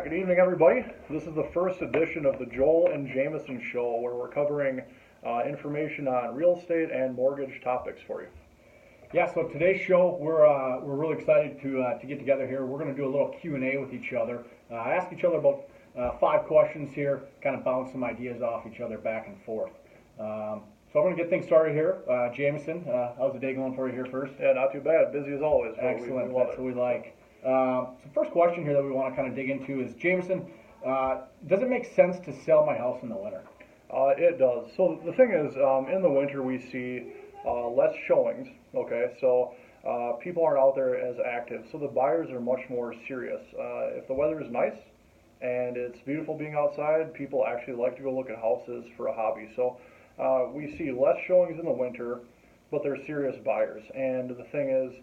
Good evening, everybody. This is the first edition of the Joel and Jameson Show, where we're covering information on real estate and mortgage topics for you. Yeah, so today's show, we're really excited to get together here. We're going to do a little Q&A with each other. Ask each other about 5 questions here, kind of bounce some ideas off each other back and forth. So I'm going to get things started here. Jameson, how's the day going for you here first? Yeah, not too bad. Busy as always. Excellent. That's what we like. So first question here that we want to kind of dig into is, Jameson, does it make sense to sell my house in the winter? It does. So the thing is, in the winter we see less showings. Okay, so people aren't out there as active, so the buyers are much more serious. If the weather is nice and it's beautiful being outside, people actually like to go look at houses for a hobby. So we see less showings in the winter, but they're serious buyers. And the thing is,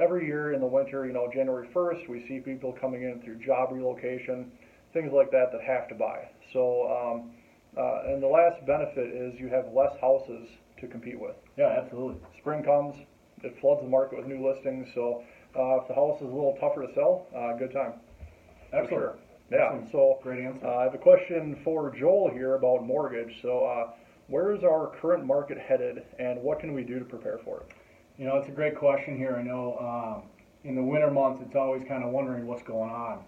every year in the winter, January 1st, we see people coming in through job relocation, things like that have to buy. So, and the last benefit is you have less houses to compete with. Yeah, absolutely. Spring comes, it floods the market with new listings. So, if the house is a little tougher to sell, good time. Excellent. Sure. Yeah. So, great answer. I have a question for Joel here about mortgage. So, where is our current market headed, and what can we do to prepare for it? It's a great question here. I know in the winter months, it's always kind of wondering what's going on.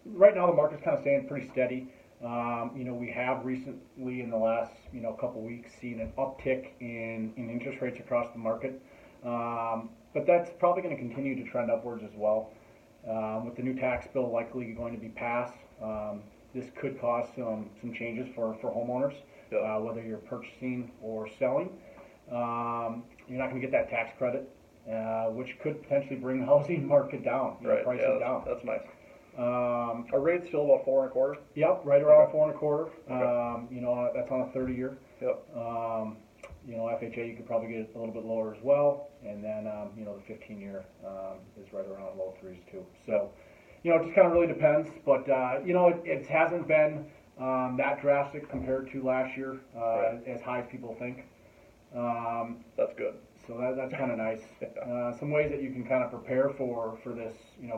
Right now the market's kind of staying pretty steady. We have recently in the last, couple weeks seen an uptick in interest rates across the market. But that's probably going to continue to trend upwards as well. With the new tax bill likely going to be passed, this could cause some changes for homeowners, whether you're purchasing or selling. You're not going to get that tax credit, which could potentially bring the housing market down, prices down. That's nice. Are rates still about 4.25? Yep, right around Okay. 4.25. Okay. That's on a 30-year. Yep. FHA you could probably get a little bit lower as well, and then the 15-year is right around low 3s too. So, it just kind of really depends, but it hasn't been that drastic compared to last year, as high as people think. That's good. So that's kind of nice. Some ways that you can kind of prepare for this,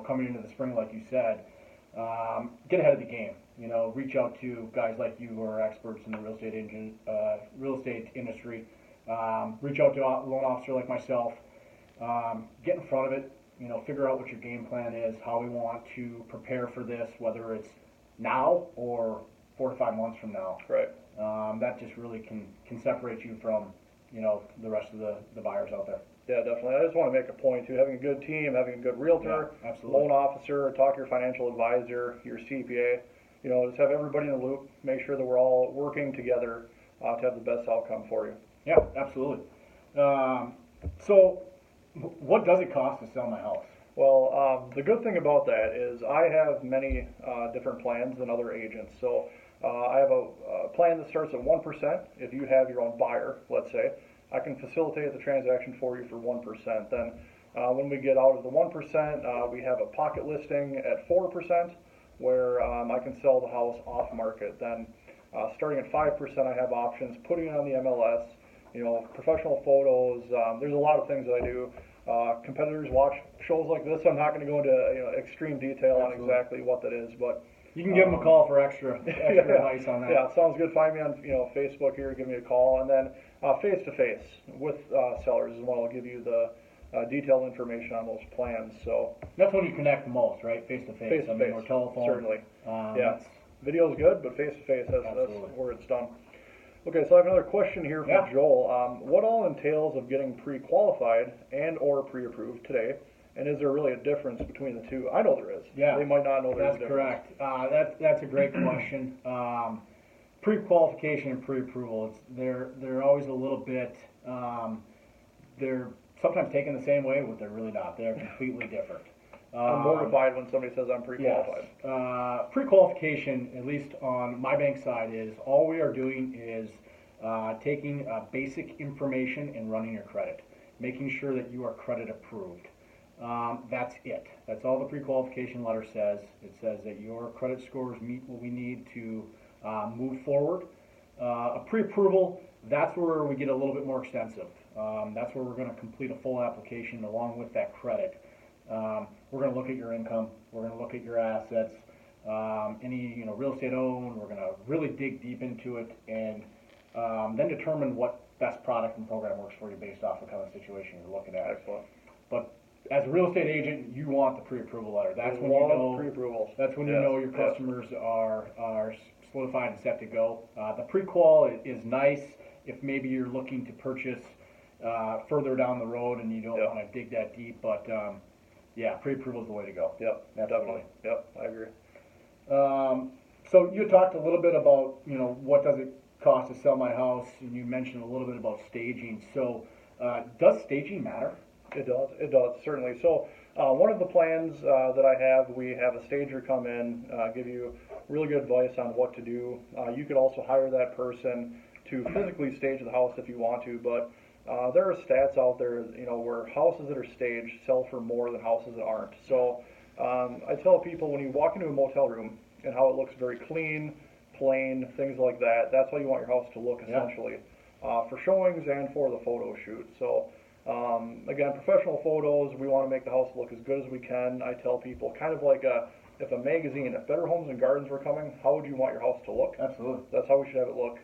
coming into the spring, like you said, get ahead of the game. Reach out to guys like you who are experts in the real estate industry. Reach out to a loan officer like myself. Get in front of it. Figure out what your game plan is, how we want to prepare for this, whether it's now or 4 to 5 months from now. Right. That just really can separate you from the rest of the buyers out there. Yeah, definitely. I just want to make a point too. Having a good team, having a good realtor, loan officer, talk to your financial advisor, your CPA. Just have everybody in the loop. Make sure that we're all working together to have the best outcome for you. Yeah, absolutely. So, what does it cost to sell my house? Well, the good thing about that is I have many different plans than other agents. So I have a plan that starts at 1%. If you have your own buyer, let's say, I can facilitate the transaction for you for 1%. Then when we get out of the 1%, we have a pocket listing at 4%, where I can sell the house off market. Then starting at 5%, I have options, putting it on the MLS, professional photos. There's a lot of things that I do. Competitors watch shows like this. I'm not going to go into extreme detail on exactly what that is, but you can give them a call for extra advice on that. Yeah, sounds good. Find me on Facebook here. Give me a call, and then face to face with sellers is when I'll give you the detailed information on those plans. So that's when you connect the most, right? Face to face. Face to face. Or telephone. Certainly. Yeah. Video's good, but face to face, that's where it's done. Okay, so I have another question here for Joel. What all entails of getting pre-qualified and or pre-approved today? And is there really a difference between the two? I know there is. Yeah, they might not know there's a difference. That's correct. That's a great question. Pre-qualification and pre-approval, they're always a little bit, they're sometimes taken the same way, but they're really not. They're completely different. I'm mortified when somebody says I'm pre-qualified. Yes. Pre-qualification, at least on my bank side, is all we are doing is taking basic information and running your credit, making sure that you are credit approved. That's it. That's all the pre-qualification letter says. It says that your credit scores meet what we need to move forward. A pre-approval, that's where we get a little bit more extensive. That's where we're going to complete a full application along with that credit. we're going to look at your income, we're going to look at your assets, any real estate owned. We're going to really dig deep into it, and then determine what best product and program works for you based off the kind of situation you're looking at. Excellent. But as a real estate agent, you want the pre-approval letter. That's when pre-approvals. That's when you know your customers are solidified and set to go. The pre-qual is nice if maybe you're looking to purchase further down the road and you don't want to dig that deep. But yeah, pre-approval is the way to go. Yep, Absolutely. definitely. Yep, I agree. So you talked a little bit about what does it cost to sell my house, and you mentioned a little bit about staging. So does staging matter? It does, certainly. So one of the plans that I have, we have a stager come in, give you really good advice on what to do. You could also hire that person to physically stage the house if you want to, but there are stats out there, where houses that are staged sell for more than houses that aren't. So I tell people, when you walk into a motel room and how it looks very clean, plain, things like that, that's how you want your house to look, essentially, for showings and for the photo shoot. So again, professional photos, we want to make the house look as good as we can. I tell people, kind of like if a magazine, if Better Homes and Gardens were coming, how would you want your house to look? Absolutely. That's how we should have it look,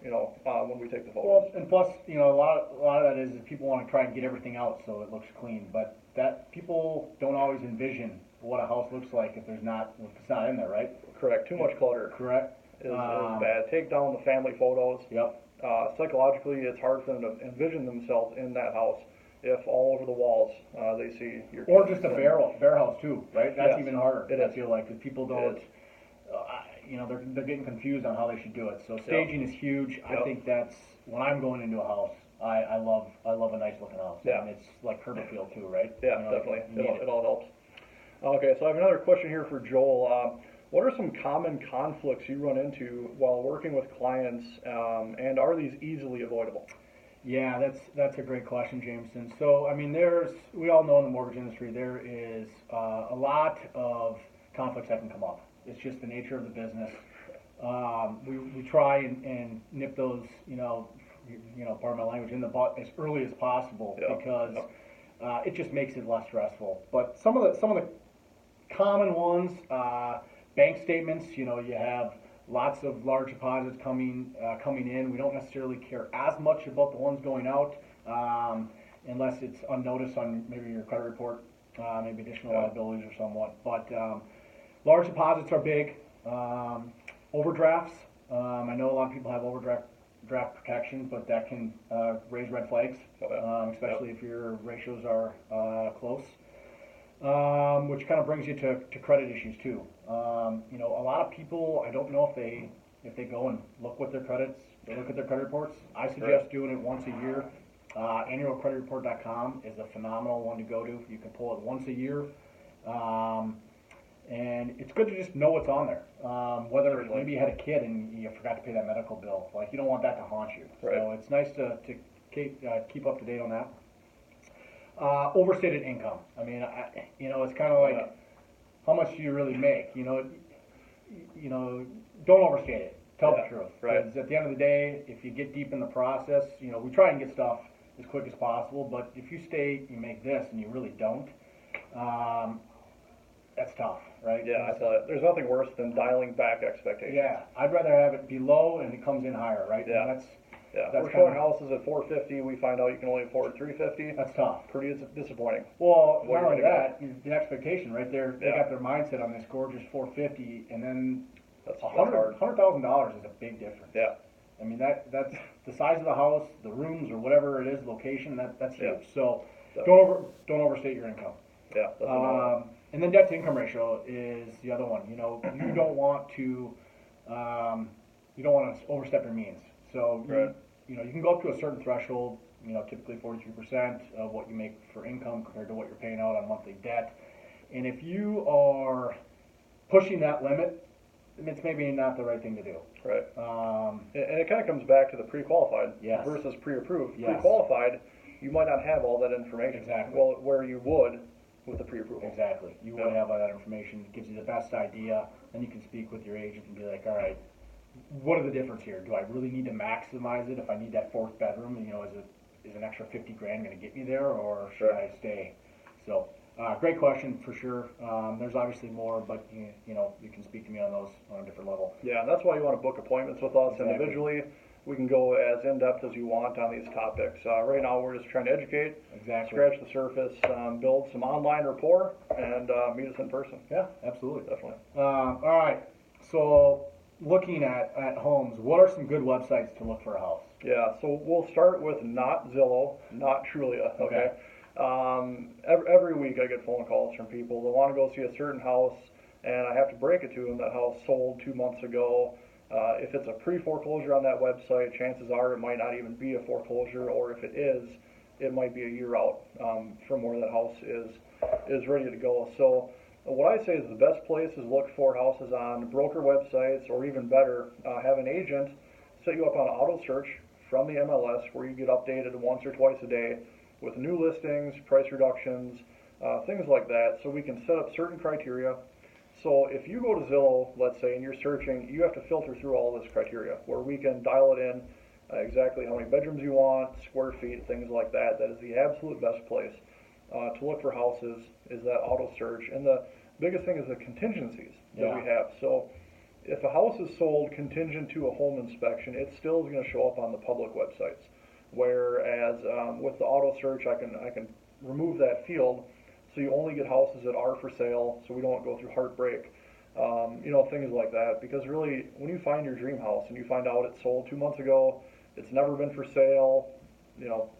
when we take the photos. Well, and plus, a lot of that is people want to try and get everything out so it looks clean, but that people don't always envision what a house looks like if it's not in there, right? Correct. Too much clutter. Correct. Is bad. Take down the family photos. Yep. Psychologically, it's hard for them to envision themselves in that house if all over the walls they see your or just a bare house too, right? That's even harder. It I is. feel like because people don't, they're getting confused on how they should do it. So staging is huge. I think that's when I'm going into a house. I love a nice looking house. Yeah. And it's like curb appeal too, right? Yeah, definitely. It all helps. Okay, so I have another question here for Joel. What are some common conflicts you run into while working with clients, and are these easily avoidable? Yeah, that's a great question, Jameson. So, I mean, we all know in the mortgage industry there is a lot of conflicts that can come up. It's just the nature of the business. We try and nip those, pardon my language, in the butt as early as possible because it just makes it less stressful. But some of the common ones, bank statements, you have lots of large deposits coming in. We don't necessarily care as much about the ones going out unless it's unnoticed on maybe your credit report, maybe additional liabilities or somewhat. But large deposits are big. Overdrafts. I know a lot of people have overdraft protection, but that can raise red flags, especially if your ratios are close. Which kind of brings you to credit issues too. A lot of people, I don't know if they go and look at their credit reports. I suggest doing it once a year. Annualcreditreport.com is a phenomenal one to go to. You can pull it once a year. And it's good to just know what's on there. Whether maybe you had a kid and you forgot to pay that medical bill. Like, you don't want that to haunt you. Right. So it's nice to keep up to date on that. Overstated income. I mean, it's kind of like, how much do you really make? Don't overstate it. Tell the truth. Right. Because at the end of the day, if you get deep in the process, we try and get stuff as quick as possible. But if you state you make this and you really don't, that's tough, right? Yeah, I tell you, there's nothing worse than dialing back expectations. Yeah, I'd rather have it be low and it comes in higher, right? Yeah. And Yeah, that's we're showing houses at $450. We find out you can only afford $350. that's tough. Pretty disappointing. Well, What not are you only gonna that, the expectation, right? They got their mindset on this gorgeous $450, and then That's hard. $100,000 is a big difference. Yeah. I mean, that's the size of the house, the rooms, or whatever it is, location. That's huge. Yeah. So Definitely. don't overstate your income. Yeah. That's another one. And then debt to income ratio is the other one. You don't want to overstep your means. So Right. you can go up to a certain threshold. Typically 43% of what you make for income compared to what you're paying out on monthly debt. And if you are pushing that limit, it's maybe not the right thing to do. Right. And it kind of comes back to the pre-qualified Yes. versus pre-approved. Yes. Pre-qualified, you might not have all that information. Exactly. Well, where you would with the pre-approval. Exactly. You want to have all that information. It gives you the best idea. Then you can speak with your agent and be like, all right, what are the difference here? Do I really need to maximize it? If I need that fourth bedroom, is an extra $50,000 going to get me there, or should I stay? So Great question for sure. There's obviously more, but you can speak to me on those on a different level. Yeah, and that's why you want to book appointments with us Exactly. individually. We can go as in-depth as you want on these topics. Right now, we're just trying to educate, Exactly. scratch the surface, build some online rapport, and meet us in person. Yeah, absolutely. Definitely. All right. So, looking at homes, what are some good websites to look for a house? Yeah, so we'll start with not Zillow, not Trulia, okay? Every week I get phone calls from people that want to go see a certain house, and I have to break it to them that house sold 2 months ago. If it's a pre-foreclosure on that website, chances are it might not even be a foreclosure, or if it is, it might be a year out from where that house is ready to go. So what I say is the best place is look for houses on broker websites, or even better, have an agent set you up on auto search from the MLS where you get updated once or twice a day with new listings, price reductions, things like that, so we can set up certain criteria. So if you go to Zillow, let's say, and you're searching, you have to filter through all this criteria where we can dial it in exactly how many bedrooms you want, square feet, things like that. That is the absolute best place to look for houses, is that auto search. And the biggest thing is the contingencies that we have. So if a house is sold contingent to a home inspection, it still is going to show up on the public websites. Whereas with the auto search, I can remove that field, so you only get houses that are for sale, so we don't go through heartbreak, things like that. Because really, when you find your dream house and you find out it sold 2 months ago, it's never been for sale,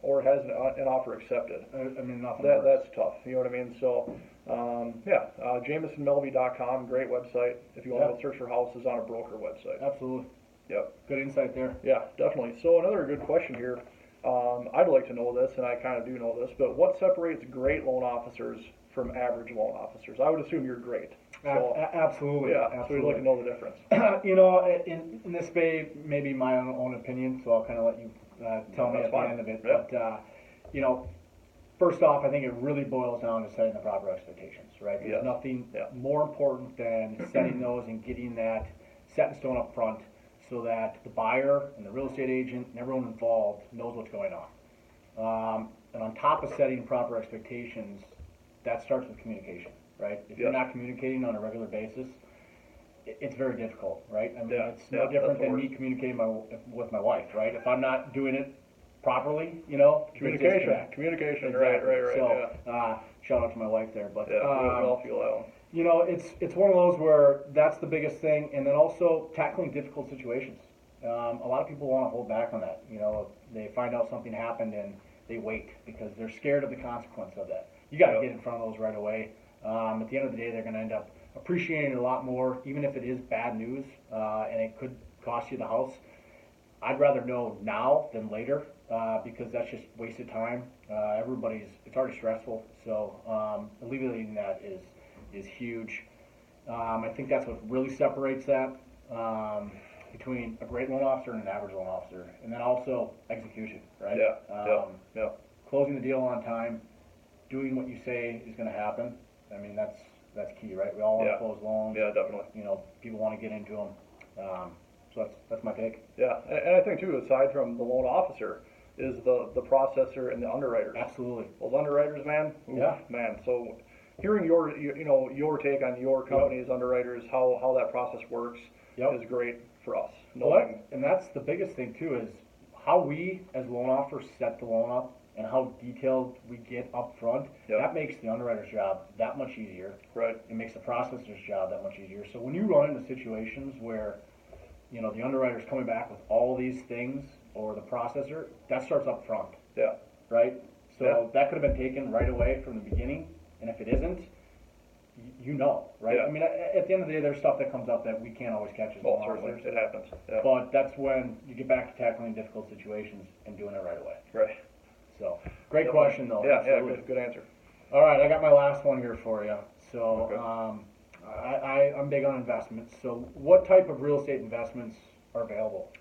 or it has an offer accepted. I mean, nothing that's tough. You know what I mean? So, JamesonMelvey.com, great website if you want to go search for houses on a broker website. Absolutely. Yep. Good insight there. Yeah, definitely. So another good question here. I'd like to know this, and I kind of do know this, but what separates great loan officers from average loan officers? I would assume you're great. So, absolutely. Yeah, absolutely. so we'd like to know the difference. In this may be my own opinion, so I'll kind of let you tell me at the end of it. Yeah. But, first off, I think it really boils down to setting the proper expectations, right? There's nothing more important than setting those and getting that set in stone up front, so that the buyer and the real estate agent and everyone involved knows what's going on. And on top of setting proper expectations, that starts with communication, right? If you're not communicating on a regular basis, it's very difficult, right? I mean, it's no different than me communicating with my wife, right? If I'm not doing it properly, Communication, exactly. right. So, shout out to my wife there, but we all feel that one. It's one of those where that's the biggest thing, and then also tackling difficult situations. A lot of people want to hold back on that. They find out something happened and they wait because they're scared of the consequence of that. You got to get in front of those right away. At the end of the day, they're going to end up appreciating it a lot more, even if it is bad news and it could cost you the house. I'd rather know now than later because that's just wasted time. It's already stressful, so alleviating that is huge. I think that's what really separates that between a great loan officer and an average loan officer. And then also execution, right? Yeah. Closing the deal on time, doing what you say is going to happen. I mean, that's key, right? We all want to close loans. Yeah, definitely. People want to get into them. So that's my take. Yeah, and I think too, aside from the loan officer, is the processor and the underwriters. Absolutely. Those underwriters, man. Man. So hearing your take on your company's underwriters, how that process works, is great for us. And that's the biggest thing too, is how we as loan officers set the loan up and how detailed we get up front. That makes the underwriter's job that much easier. Right. It makes the processor's job that much easier. So when you run into situations where the underwriter's coming back with all these things, or the processor, that starts up front. Yeah. Right? So that could have been taken right away from the beginning, and if it isn't, right? Yeah. I mean, at the end of the day, there's stuff that comes up that we can't always catch as loan officers. It happens. Yeah. But that's when you get back to tackling difficult situations and doing it right away. Right. So, great question, though. Yeah, good answer. All right, I got my last one here for you. So, I'm big on investments. So, what type of real estate investments are available?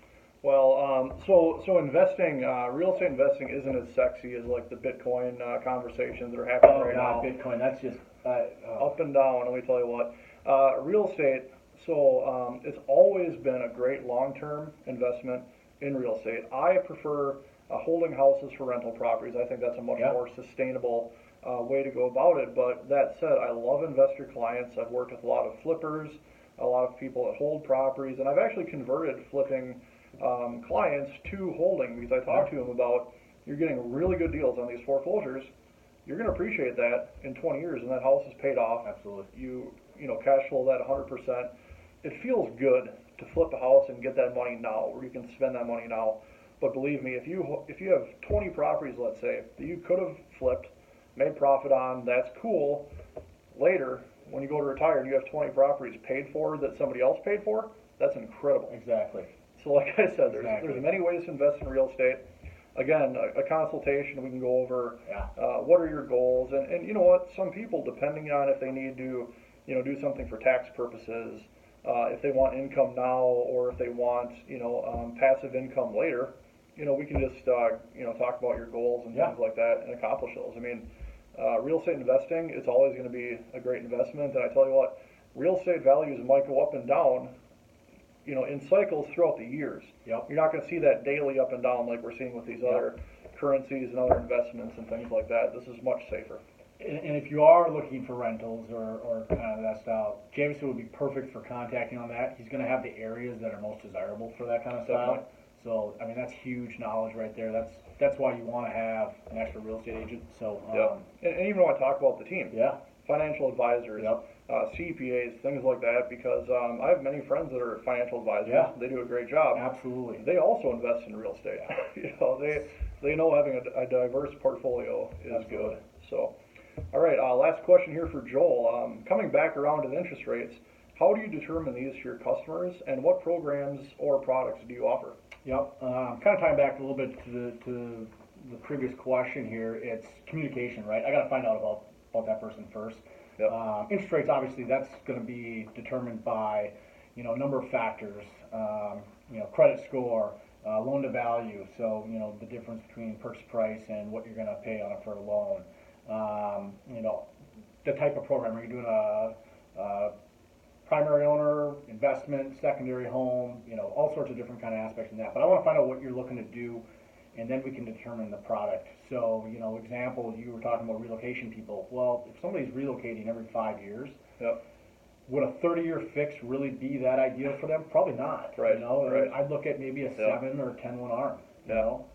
Well, so investing, real estate investing isn't as sexy as like the Bitcoin conversations that are happening right now. Bitcoin, that's just up and down. Let me tell you what, real estate. So it's always been a great long-term investment in real estate. I prefer holding houses for rental properties. I think that's a much more sustainable way to go about it. But that said, I love investor clients. I've worked with a lot of flippers, a lot of people that hold properties, and I've actually converted flipping clients to holding because I talked to them about you're getting really good deals on these foreclosures. You're going to appreciate that in 20 years, and that house is paid off. Absolutely. You know, cash flow that 100%. It feels good to flip a house and get that money now, or you can spend that money now. But believe me, if you have 20 properties, let's say, that you could have flipped, made profit on, that's cool. Later, when you go to retire and you have 20 properties paid for that somebody else paid for, that's incredible. Exactly. So like I said, there's many ways to invest in real estate. Again, a consultation, we can go over what are your goals, and you know what, some people, depending on if they need to, you know, do something for tax purposes, if they want income now or if they want, you know, passive income later, you know, we can just, you know, talk about your goals and things like that and accomplish those. I mean, real estate investing, it's always going to be a great investment, and I tell you what, real estate values might go up and down, you know, in cycles throughout the years. Yep. You're not going to see that daily up and down like we're seeing with these other currencies and other investments and things like that. This is much safer. And if you are looking for rentals or kind of that style, Jameson would be perfect for contacting on that. He's going to have the areas that are most desirable for that kind of style. Definitely. So, I mean, that's huge knowledge right there. That's why you want to have an extra real estate agent. So, and even when I talk about the team, financial advisors, Yep. CPAs, things like that, because I have many friends that are financial advisors. Yeah. They do a great job. Absolutely. They also invest in real estate. You know, they know having a diverse portfolio is good. So, all right, last question here for Joel. Coming back around to the interest rates, how do you determine these for your customers, and what programs or products do you offer? Yep. Kind of tying back a little bit to the previous question here. It's communication, right? I got to find out about that person first. Yep. Interest rates, obviously, that's going to be determined by, you know, a number of factors. You know, credit score, loan to value. So, you know, the difference between purchase price and what you're going to pay on it for a loan. You know, the type of program. Are you doing a primary owner, investment, secondary home? You know, all sorts of different kind of aspects in that. But I want to find out what you're looking to do, and then we can determine the product. So, you know, example, you were talking about relocation people. Well, if somebody's relocating every 5 years, would a 30-year fix really be that ideal for them? Probably not. Right. You know, right. I'd look at maybe a 7 or 10-1 arm. You Yeah. know,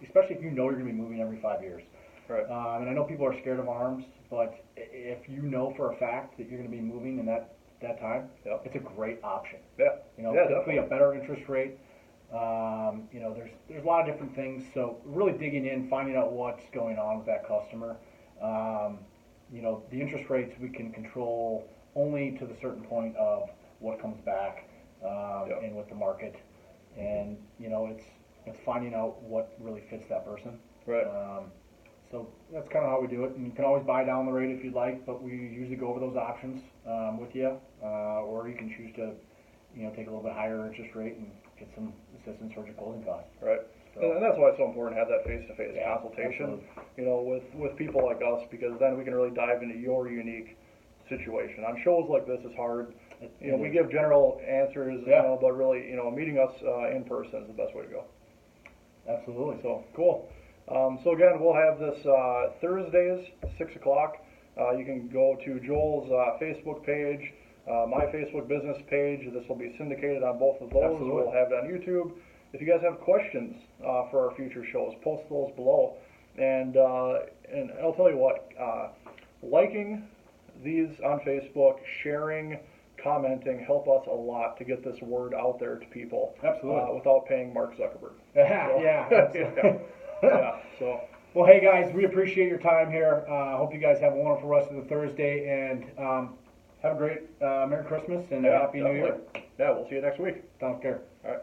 especially if you know you're going to be moving every 5 years. Right. And I know people are scared of arms, but if you know for a fact that you're going to be moving in that time, it's a great option. Yeah. You know, Yeah, typically definitely. a better interest rate. You know, there's a lot of different things. So really digging in, finding out what's going on with that customer. You know, the interest rates we can control only to the certain point of what comes back and with the market. And you know, it's finding out what really fits that person. Right. So that's kind of how we do it. And you can always buy down the rate if you'd like, but we usually go over those options with you, or you can choose to, you know, take a little bit higher interest rate and get some assistance towards your closing costs. Right. So, And that's why it's so important to have that face-to-face Yeah, consultation, absolutely. you know, with people like us, because then we can really dive into your unique situation. On shows like this, it's hard. You know, we give general answers, you know, but really, you know, meeting us in person is the best way to go. Absolutely. So, cool. So again, we'll have this Thursdays, 6 o'clock. You can go to Joel's Facebook page, my Facebook business page. This will be syndicated on both of those. Absolutely. We'll have it on YouTube. If you guys have questions for our future shows, post those below. And I'll tell you what, liking these on Facebook, sharing, commenting help us a lot to get this word out there to people. Absolutely. Without paying Mark Zuckerberg. Yeah. So. Well, hey guys, we appreciate your time here. Hope you guys have a wonderful rest of the Thursday, and have a great Merry Christmas and a Happy New Year. Yeah, we'll see you next week. Don't care. All right.